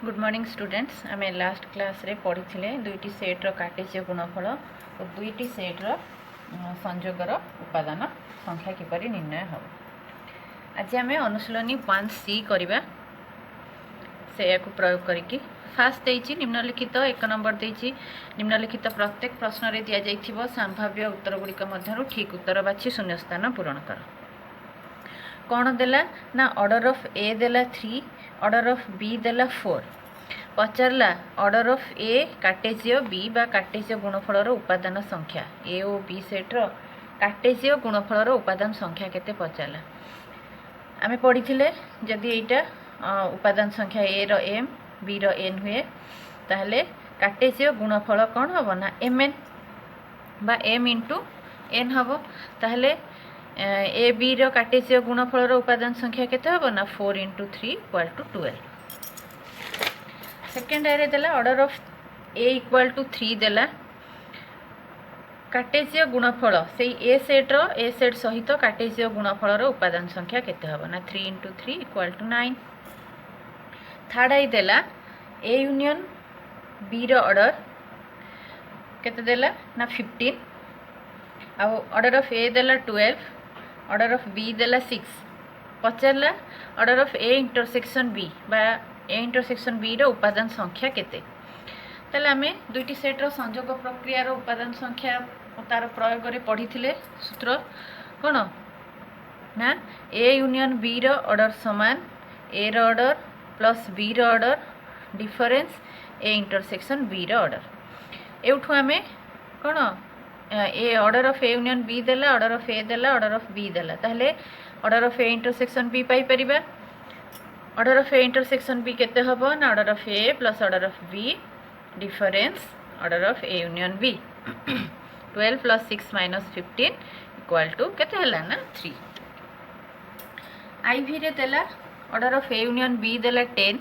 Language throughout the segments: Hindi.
गुड मॉर्निंग स्टूडेंट्स आम लास्ट क्लास रे पढ़ी दुईटी सेट्र कार्टेसीय गुणफल और दुईटी सेट्र संयोगर उपादान संख्या किपरि निर्णय हो। आज आम अनुशीलनी 1C करवा से प्रयोग करी फास्ट देती निम्नलिखित एक नंबर देती निम्नलिखित प्रत्येक प्रश्न रे दिया जाइथिबो संभाव्य उत्तर गुड़िक मध्यरु ठीक उत्तर बाछि शून्यस्थान पूरण कर। कौन देला ना ऑर्डर ऑफ ए देला 3 ऑर्डर ऑफ बी देला 4 पचारला ऑर्डर ऑफ ए कार्टेसीय बी बा कार्टेसीय गुणफलर उपादान संख्या ए और बी सेट्र कार्टेसीय गुणफलर उपादान संख्या केते पचारला। आमे पढ़ी जदि एटा उपादान संख्या ए रो एम बी रो एन हुए ताहले कार्टेसीय गुणफल कौन हम ना एम एन बा एम इंटू एन हम ताहले ए बी रो कार्टेसीय गुणफलर उपादान संख्या केते हम ना 4 इंटू 3 इक्वल टू 12। सेकेंड आरे देला order of A equal to 3 देला कार्टेसीय गुणफल से ए सेट सहित कार्टेसीय गुणफलर उपादान संख्या केते हम ना 3 इंटू 3 इक्वल टू 9। थर्ड आई देला ए यूनियन बी रो ऑर्डर केते देला ना 15 आउ ऑर्डर ऑफ ए देला 12 ऑर्डर ऑफ बी देला 6 पचारला order of A intersection B बा ए इंटरसेक्शन बी रो उपादान संख्या केते ताले आमे दुईटी सेट रो संयोग प्रक्रिया रो उपादान संख्या तार प्रयोग रे पढ़ी सूत्र कोन ना ए यूनियन बी रो ऑर्डर समान ए रो ऑर्डर प्लस बी रो order difference A intersection B रो ऑर्डर एउठु आमे कोन A order of A union B देला ऑर्डर ऑफ ए देला ऑर्डर ऑफ बी देला ताहले order of A intersection B पाई परिबा। Order of A intersection B केते हबो ना order of A plus order of B difference order of A union B 12 plus 6 minus 15 equal to केते हला ना 3। आई भी रे देला order of A union B देला 10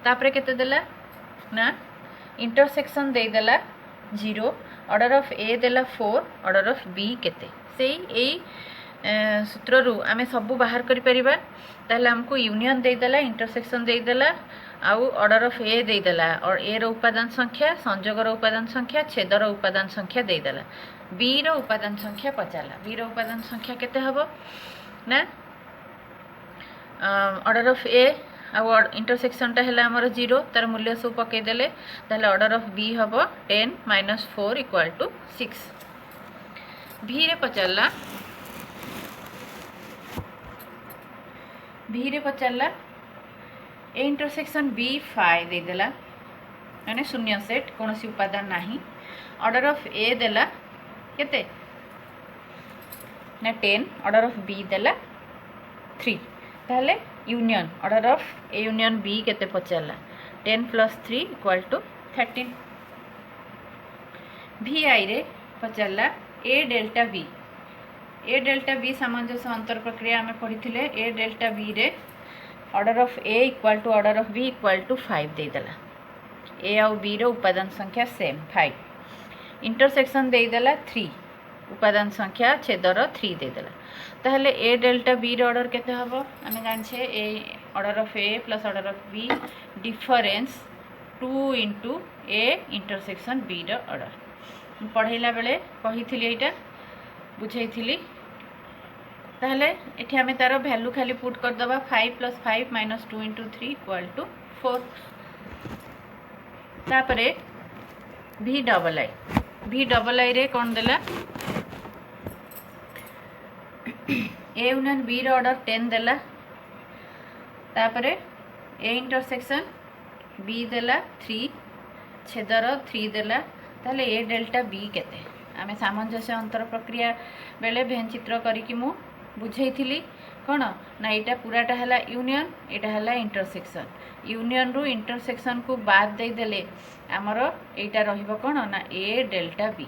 तापरे केते देला ना इंटरसेक्शन दे देला 0 ऑर्डर ऑफ ए देला 4 ऑर्डर ऑफ बी केते सेई सूत्र रु आमे सब बाहर करि परिबा ताहले हमको यूनियन दे देला इंटरसेक्शन दे देला आउ ऑर्डर ऑफ ए दे देला और ए रो उपादान संख्या संयोग रो उपादान संख्या छेद रो उपादान संख्या दे देला बी रो उपादान संख्या पचारला बी रो उपादान संख्या केते हबो ना ऑर्डर ऑफ ए आउ इंटरसेक्शन टा हैला हमर 0 तार मूल्य सब पके देले ताहले ऑर्डर ऑफ बी हबो 10 माइनस 4 इक्वल टू 6। भी रे पचारला ए इंटरसेक्शन बी 5 दे देला माने शून्य सेट कौन सी उपादान नाही ऑर्डर ऑफ ए देला केते ना 10 ऑर्डर ऑफ बी देला 3 ताहले union order of A union B केते पचारला 10 प्लस 3 इक्वल टू 13। भी आई रे पचारला ए डेल्टा बी सामंजस्य अंतर प्रक्रिया आमे पढ़ी ए डेल्टा बी रे order of A equal to order of B equal to 5 दे देला ए आउ बी रो उपादान संख्या सेम 5 इंटरसेक्शन दे देला 3 उपादान संख्या छेदर 3 दे देला ताहले ए डेल्टा बी रो ऑर्डर केते हबो आमे जानछे A order of A plus order of B difference 2 into A intersection B रो ऑर्डर पढ़ेला बेले कहिथिली एटा बुझाइथिली ताहले एठी आमे तारो वैल्यू खाली पुट कर दबा 5 plus 5 minus 2 into 3 equal to 4 तापरे भी डबल आई रे कौन देला ए यूनियन बी रो ऑर्डर 10 देला तापरे ए इंटरसेक्शन बी देला 3 छेदर 3 देला ताहले ए डेल्टा बी केते आमे सामंजस्य अंतर प्रक्रिया बेले भेन चित्र करिकि मु बुझाइथिली कोन ना एटा पूराटा हला यूनियन एटा हला इंटरसेक्शन यूनियन रु इंटरसेक्शन को बाद दे देले हमर एटा रहिबो कोन ना ए डेल्टा बी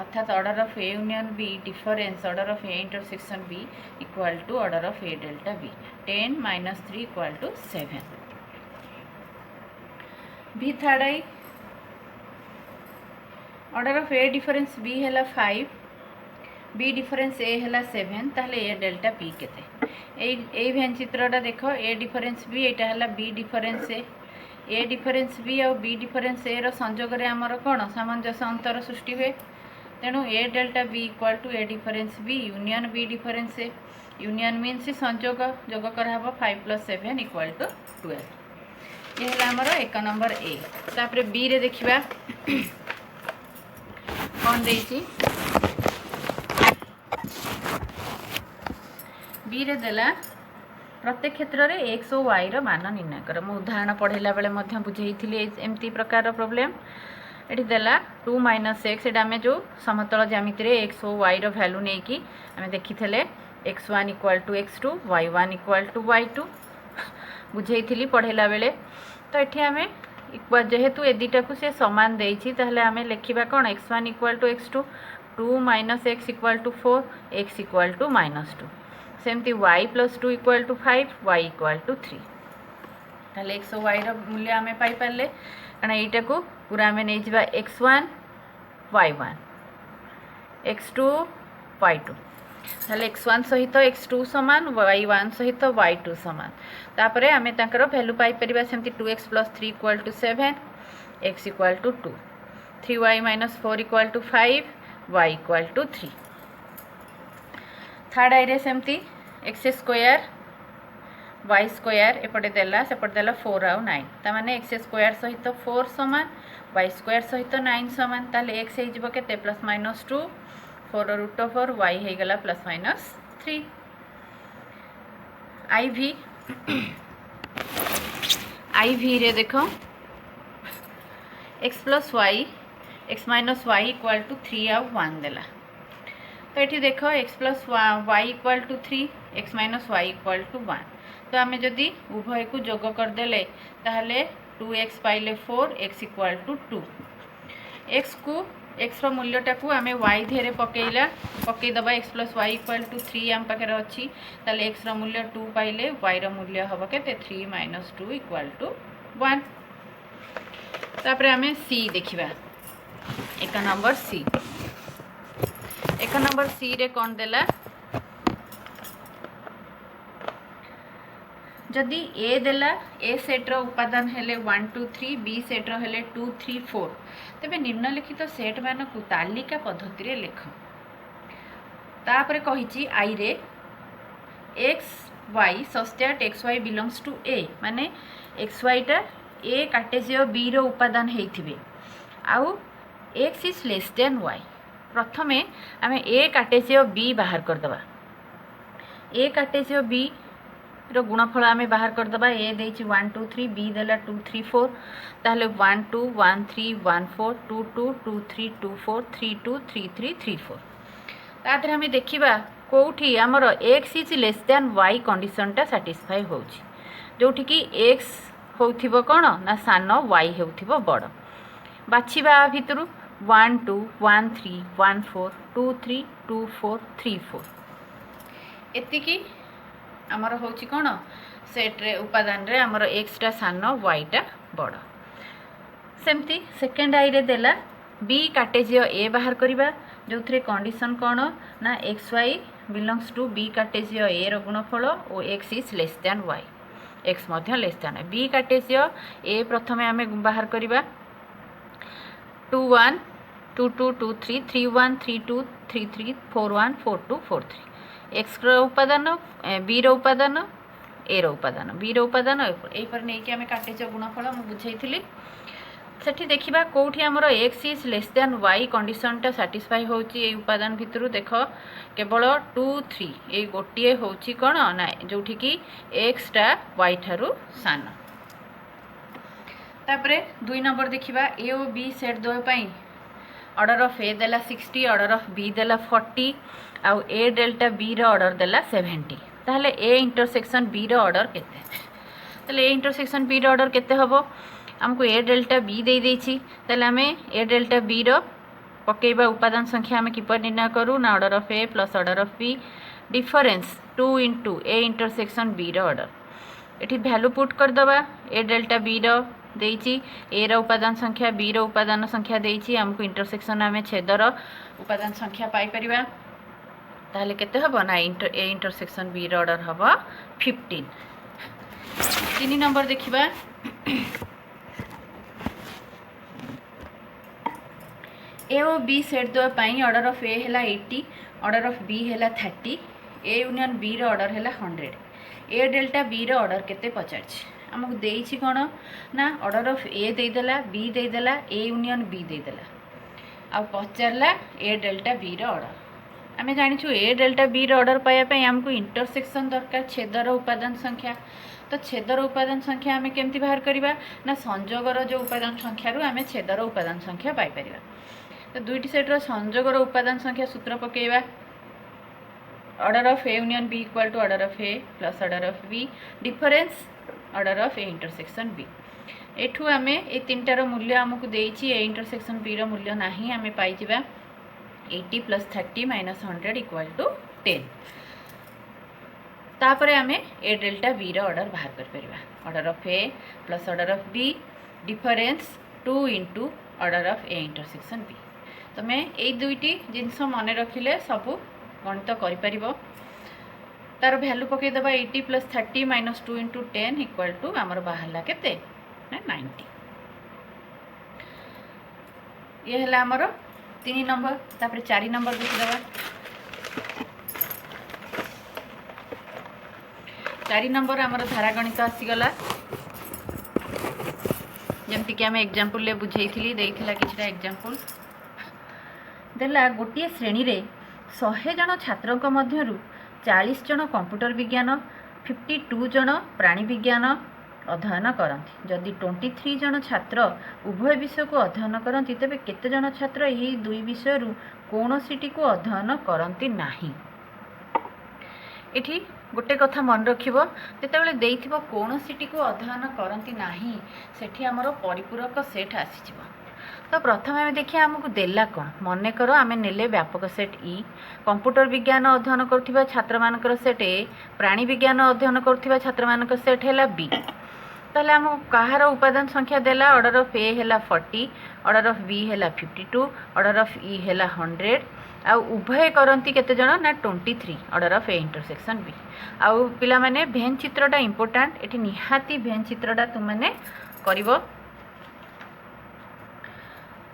अर्थात order of A union B difference order of A intersection B equal to order of A delta B 10 minus 3 equal to 7। भी थर्ड आई order of A difference B हैला 5 बी डिफरेंस ए हैला 7 ताहले ए डेल्टा बी केते এই ভেন চিত্রটা দেখ ए डिफरेंस बी एटा हला B difference A difference B और बी डिफरेंस ए रो संजोग रे हमर कोन सामंजस्य अंतर सृष्टि हुए तेणु A delta B equal to A difference B union B difference A union means संजोग जोग कराब 5 + 7 इक्वल टू 12 ये है हमर 1 नंबर ए तापर बी रे देखिबा कौन देइछि बी रे देला प्रत्येक क्षेत्र में एक्स और वाई मान निर्णय कर मु उदाहरण पढ़ेला बेले बुझेई एमती प्रकार प्रॉब्लम ये देला 2 - x एटा आम जो समतल ज्यामिति रे एक्स और वाई भैल्यू नहीं कि आम देखी x1 = x2 y1 = y2 बुझेई पढ़ेला बेले तो ये आम जेहेतु ए दुटा को से सामान देछि ताहले आम लिखा कौन x1 = x2 2 - x = 4 x = -2 सेमती y + 2 = 5 y = 3 ताहले x और y मूल्य आम पाइपारे कारण यहीटा को पूरा आम नहीं जा x1 y1 x2 y2 ताहले x1 सहित x2 समान y1 सहित y2 समान तापर आम तांकर वैल्यू पाइपर सेमती 2x + 3 = 7 x = 2 3y - 4 = 5 y = 3 third आई रे सेमती x² y² एपटे देला सेपटे देला 4 आउ 9 ता माने x² सहित 4 समान y² सहित 9 समान ताले x हे जिवो केते +-2 4 √4 y हे गला +-3 IV रे देखो x + y x - y = 3 आउ 1 देला तो ये देख x + y = 3 x - y = 1 तो आम जदि उभय को जोग करदे ताहले 2x पाइले 4 x = 2 x को x रो मूल्यटा को आम y धेरे पकईदबा x + y = 3 आम पाखे अच्छी ताले x रो मूल्य 2 पाइले y रो मूल्य हम के 3 - 2 = 1 तापर आम सी देखिबा 1 नंबर सी 1 नंबर सी रे कौन देला जदि ए देला ए सेट रो उपादान हेले 1 2 3 बी सेट रो हेले 2 3 4 तबे निम्नलिखित सेट मान को तालिका पद्धति रे लेख तापर कहिची आई रे x y such that x y belongs to a माने x y टा a कार्टेशियर b रो उपादान हेइथिबे आउ x is less than y प्रथमे आम ए कार्टेशियर बी बाहर करदबा ए कार्टेशियर बी रो गुणफल आम बाहर करदबा ए देछि 1 2 3 बी देला 2 3 4 ताहले 1 2 1 3 1 4 2 2 2 3 2 4 3 2 3 3 3 4 तादरे आम देखिबा कोठी हमर x is less than y condition टा सैटिस्फाई होछि जोठी कि x होथिबो कोन ना सान y होथिबो बड़ बाछिबा भितरु 1 2 1 3 1 4 2 3 2 4 3 4 एतिकी आमर होछि कोन सेट रे उपादान रे आमर x टा सान y टा बड़ सेमती सेकेंड आई रे देला b कार्टेशियर a बाहर करिबा जो थरे कंडीशन कोन ना xy belongs to b Cartesian a रो गुणफल और x is less than y x मध्य less than b Cartesian a प्रथमे आमे बाहर करिबा 2 1 2 2 2 3 3 1 3 2 3 3 4 1 4 2 4 3 x रो उपादान b रो उपादान a रो उपादान b रो उपादान ए पर नै कि हमें कार्टेशियर गुणफल हम बुझैथिली सेठी देखिबा कोठी हमर x is less than y condition टा सैटिस्फाई होची ए उपादान भितरु देख केवल 2 3 ए गोटिए होची कोन ना जोठी कि x टा y थारु सान तापरे 2 नंबर देखिबा a और b सेट दो पई ऑर्डर ऑफ a देला 60 ऑर्डर ऑफ b देला 40 आउ a डेल्टा b रो ऑर्डर देला 70 ताहले a इंटरसेक्शन b रो ऑर्डर केते ताहले a इंटरसेक्शन b रो ऑर्डर केते हबो हमको a डेल्टा b दे देछि ताहले हमें a डेल्टा b रो पकेबा उपादान संख्या हमें किपर निर्णय करू ना order of a plus order of b difference 2 * a intersection b रो ऑर्डर एठी वैल्यू पुट कर दबा a डेल्टा b रो देछि a रो उपादान संख्या b रो उपादान संख्या देछि हमको इंटरसेक्शन आमे छेदर उपादान संख्या पाई परिबा ताहले केते हबो ना ए इंटरसेक्शन बी रो ऑर्डर हबो 15। 3 नंबर देखिबा ए और बी सेट दो पाई ऑर्डर ऑफ ए हैला 80 ऑर्डर ऑफ बी हैला 30 ए यूनियन बी रो ऑर्डर हैला 100 ए डेल्टा बी रो ऑर्डर केते पचारछि हमकु देइछि कोन ना ऑर्डर ऑफ ए देदेला बी देदेला ए यूनियन बी देदेला आ पचारला ए डेल्टा बी रो ऑर्डर आमे जानिछु ए डेल्टा बी रो ऑर्डर पाया पई हमकु इंटरसेक्शन दरकार छेदर उपादान संख्या तो छेदर उपादान संख्या आमे केमति बाहर करिबा ना संयोगर जो उपादान संख्या रु आमे छेदर उपादान संख्या पाई परिबा तो दुईटी सेट्र संयोगर उपादान संख्या सूत्र पकेबा order of A union B equal to order of A plus order of B difference order of A intersection B एठू आमे ए तीनटार मूल्य आमको देइछि ए इंटरसेक्शन बी रो मूल्य नाही आमे पाई जिबा 80 प्लस 30 माइनस 100 इक्वल टू 10 तापरे आमे ए डेल्टा बी रो ऑर्डर बाहर कर परिबा order of A plus order of B difference 2 into order of A intersection B तमे ए दुईटी जिनस मन रखिले सबु गणित करि परिबो तार वैल्यू पके दबा 80 plus 30 minus 2 into 10 equal to आमर बाहरला केते 90 ये हला आमर 3 नंबर तापर 4 नंबर देखि दबा 4 नंबर आमर धारा गणित आसी गला जमती कि आमे एग्जांपल ले बुझेइथिली देइथिला किछटा एग्जांपल देला गोटे श्रेणी रे 100 जन छात्रक मध्यरु 40 जन कंप्यूटर विज्ञान 52 जन प्राणी विज्ञान अध्ययन करती जदि 23 जन छात्र उभय विषय को अध्ययन करती तेबे केते जन छात्र यही दुई विषय रु कोनोसीटी को अध्ययन करती नाही एठी गोटे कथा मन रखिबो जेतेबेले देइथिबो कोनोसीटी को अध्ययन करती नाही सेठी हमरो परिपूरक सेट आसीजिबो तो प्रथम आम देखिए आमको देला कौन मन कर आम नेले व्यापक सेट ई कंप्यूटर विज्ञान अध्ययन करुवा छात्र मानकर सेट ए प्राणी विज्ञान अध्ययन करुवा छात्र मानकर सेट है बी ताले आम कहार उपादान संख्या देला ऑर्डर ऑफ ए है 40 ऑर्डर ऑफ बी है 52 ऑर्डर ऑफ ई है 100 आ उभय करती केते जन ना 23 order of A intersection B आउ पिला माने भेन चित्रटा इंपोर्टेंट एठी निहाती भेन चित्रटा तुम माने करिवो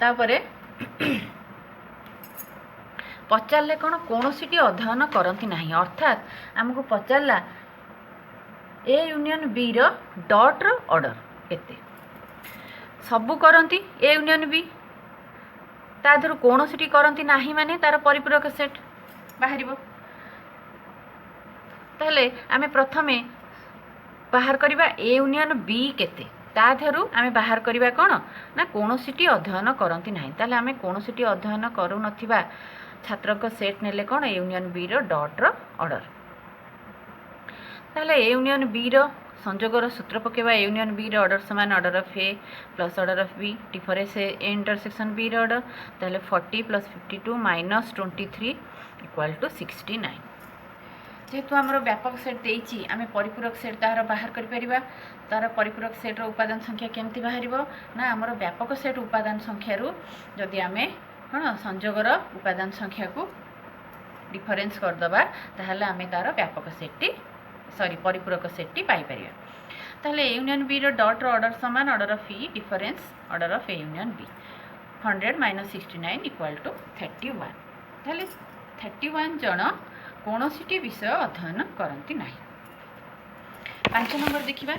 तापरे पचारे कौन कौन सी अध्ययन करती ना अर्थात आमको पचारा ए यूनियन बी रो डॉट रो ऑर्डर केते सबू करती ए यूनियन बी ताधर कौन सी करती ना माने तार परिपूरक सेट बाहर ताहले आमे प्रथमे बाहर करबा ए यूनियन बी केते ताधरू आमे बाहर करबा कोन ना कोनोसीटी अध्ययन करती ना ताले आमे कोनोसीटी अध्ययन करू नथिबा छात्रक सेट नेले कोन ए यूनियन बी रो डॉट रो ऑर्डर ताले ए यूनियन बी रो संयोगर सूत्र पकेबा ए यूनियन बी रो ऑर्डर समान order of A plus order of B difference A intersection B रो ऑर्डर ताले 40 प्लस 52 माइनस 23 इक्वल टू 69 जेहेतु आमर व्यापक सेट देइछि आमे परिपूरक सेट तार बाहर कर परिबा तार परिपूरक सेट रो उपादान संख्या केमती बाहरिबो ना आमर व्यापक सेट उपादान संख्या रु जदि आमे कोन संयोगर उपादान संख्या को डिफरेंस कर दबा ताहले आमे तार व्यापक सेटटी सॉरी परिपूरक सेटटी पाई परिबा ताहले ए यूनियन बी रो डॉट रो ऑर्डर समान order of E difference order of A union B 100 minus 69 equal to 31 ताहले 31 जन कोनोसीटी विषय अध्ययन करती ना 5 नंबर देखिबा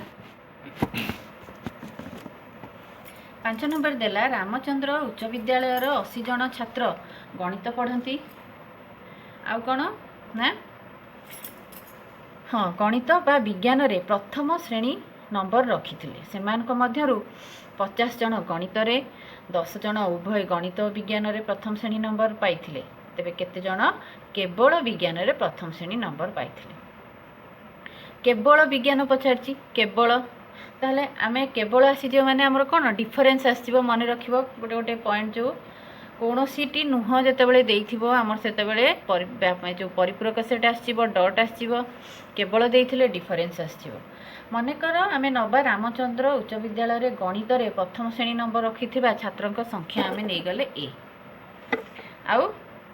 5 नंबर देला रामचंद्र उच्च विद्यालय 80 जन छात्र गणित पढ़ती आउ कौन ना हाँ गणित बा विज्ञान रे प्रथम श्रेणी नंबर रखी से 50 जन गणित रे 10 जन उभय गणित और विज्ञान रे प्रथम श्रेणी नंबर पाई तेबे केते जन केवल विज्ञान रे प्रथम श्रेणी नंबर पाई केवल विज्ञान पचारची केवल ताहले आमे केवल आसी जो माने हमर कोन डिफरेंस आसीबो मन रखिबो गोटे गोटे पॉइंट जो कोनोसीटी नुह जेतेबेले देइथिबो हमर सेतेबेले जो परिपूरक सेट आसीबो डॉट आसीबो केवल देइथिले डिफरेंस आसीबो मने कर आमे नबा रामचंद्र उच्च विद्यालय रे गणित रे प्रथम श्रेणी नंबर रखिथिबा छात्रक संख्या आमे नै गले ए आउ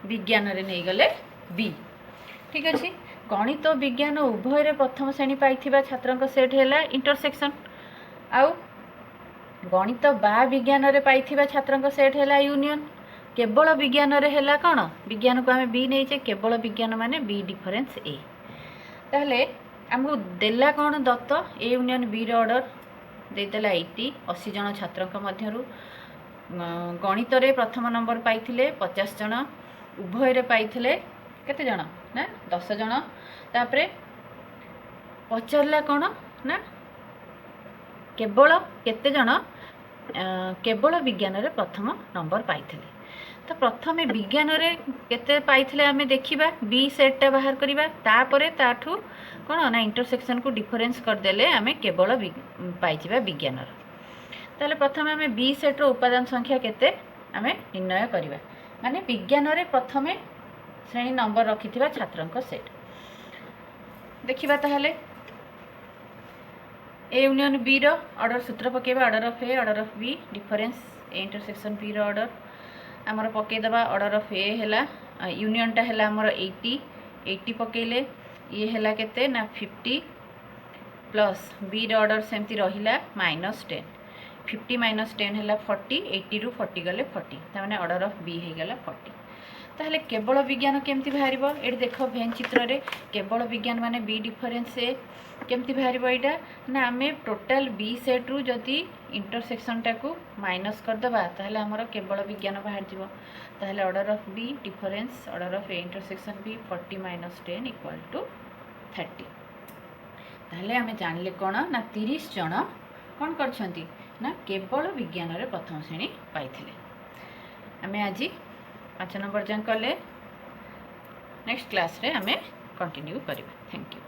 विज्ञान रे नै गले बी ठीक अच्छे गणित और विज्ञान उभय प्रथम श्रेणी पाई छात्र सेट है इंटरसेक्शन आउ गणित बा विज्ञान रे पाई छात्र सेट है यूनियन केवल विज्ञान रे है कौन विज्ञान को आम बी नहीं केवल विज्ञान माने बी डिफरेन्स ए ताहले आमको देला कौन दत्त ए यूनियन बी ऑर्डर देदेला 80 जन छात्र मध्यरु गणित रे प्रथम नंबर पाई 50 जन उभय पाई केते जन ना 10 जन तापरे पचारला कौन ना केवल केते जन केवल विज्ञान रे प्रथम नंबर पाई तो प्रथम विज्ञान रे केते पाई आमे देखिबा बी सेट बाहर करिबा तापरे ताठू कौन ना इंटरसेक्शन को डिफरेन्स करदेले आमे केवल पाई विज्ञान ताले प्रथम आमे बी सेट रो उपादान संख्या केते आमे निर्णय करिबा माने विज्ञान रे प्रथम श्रेणी नंबर रखिथिबा छात्रंक सेट देखिबा ताहले ए यूनियन बी रो ऑर्डर सूत्र पकेबा order of A order of B difference A intersection B रो ऑर्डर आमर पकई दबा ऑर्डर ऑफ ए हैला यूनियन टा हैला आमर 80 पकेले ये हैला केते ना 50 प्लस बी रो ऑर्डर सेमती रहिला -10 50 - 10 हैला 40 80 रु 40 गले 40 ताने ऑर्डर ऑफ बी हे गला 40 ताहले केवल विज्ञान केमती बाहरिबो एडी देखो भेन चित्र रे केवल विज्ञान माने बी डिफरेन्स ए केमती बाहरिबो एटा ना आमे टोटल बी सेट रु जदी इंटरसेक्शन टाकू माइनस कर दबा ताहले हमर केवल विज्ञान बाहर जिवो ताहले order of B difference order of A intersection B 40 - 10 = 30 ताहले आमे जानले कोन ना 30 जन कोन करछंती ना केवल विज्ञान रे प्रथम श्रेणी पाइथिले आमे आजी 5 नंबर जान कले नेक्स्ट क्लास रे आमे कंटिन्यू करिबा थैंक यू।